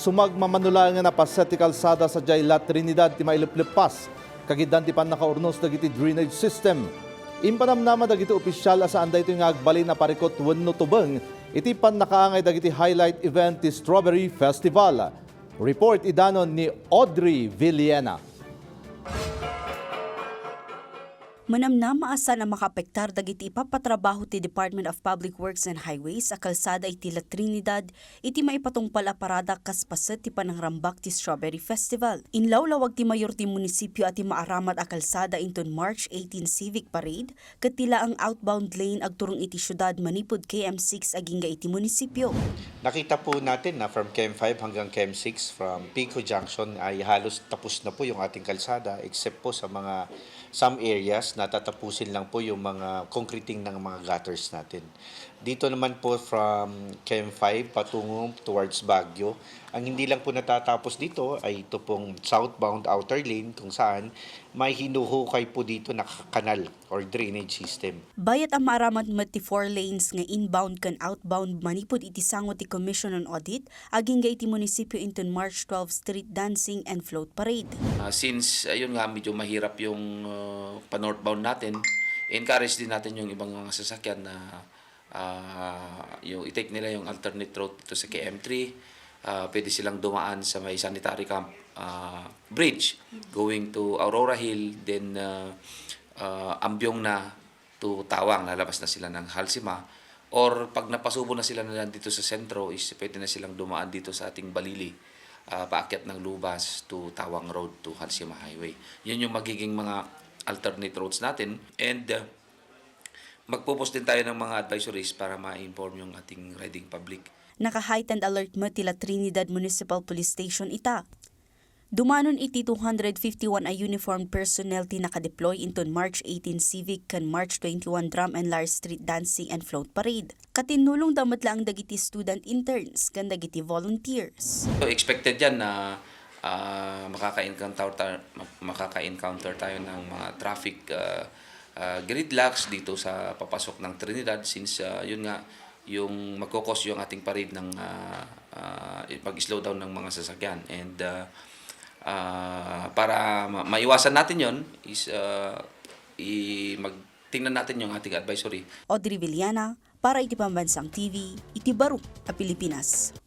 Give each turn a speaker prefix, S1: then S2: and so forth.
S1: sumagmamanula nga na paseti kalsada sa Jayla Trinidad ti mailiplepas kagidan ti pan nakaurnos dagiti drainage system. Impanamnama dagiti opisyal asaan da ito nga agbali na parikot wenno tubeng iti pan nakaangay dagiti highlight event ti Strawberry Festival. Report idanon ni Audrey Villena.
S2: Manamnam maasan ang makapektar dagiti ipapatrabaho ti Department of Public Works and Highways a kalsada iti La Trinidad iti maipatungpal a parada kas paset ti panangrambak ti Strawberry Festival. Inlawlawag ti mayor ti munisipyo at ti maaramat a kalsada inton March 18 Civic Parade ket tila ang outbound lane agturong iti syudad manipud KM6 agingga iti munisipyo.
S3: Nakita po natin na from KM5 hanggang KM6 from Pico Junction ay halos tapos na po yung ating kalsada except po sa mga some areas na tatapusin lang po yung mga concreting ng mga gutters natin. Dito naman po from KM5 patungo towards Baguio, ang hindi lang po natatapos dito ay ito pong southbound outer lane kung saan may hinuhukay po dito na kanal or drainage system.
S2: Bayat ang maaramat met ti 4 lanes nga inbound kan outbound manipud iti sangot ti Commission on Audit agingga iti munisipyo inton March 12 street dancing and float parade.
S4: Since ayun nga medyo mahirap yung pa-northbound natin, encourage din natin yung ibang mga sasakyan na yung i-take nila yung alternate route dito sa KM3. Pwede silang dumaan sa may sanitary camp bridge going to Aurora Hill, then Ambyong na to Tawang, lalabas na sila ng Halsima. Or pag napasubo na sila na dito sa sentro, is pwede na silang dumaan dito sa ating Balili, paakyat ng Lubas to Tawang Road to Halsima Highway. Yun yung magiging mga alternate roads natin, and magpo-post din tayo ng mga advisories para ma-inform yung ating riding public.
S2: Naka-heightened alert mo tila Trinidad Municipal Police Station ita. Dumanon iti 251 a uniformed personnel ti nakadeploy inton March 18 Civic kan March 21 Drum and Lars Street Dancing and Float Parade. Katinulong damat lang dagiti student interns kan dagiti volunteers.
S4: So expected yan na makaka-encounter tayo ng mga traffic gridlocks dito sa papasok ng Trinidad, since yun nga yung magkokos yung ating parade ng pag-slow down ng mga sasakyan, and para maiwasan natin yon is magtingnan natin yung ating advisory.
S2: Audrey Villena para iti Pambansang TV, iti Baro, a Pilipinas.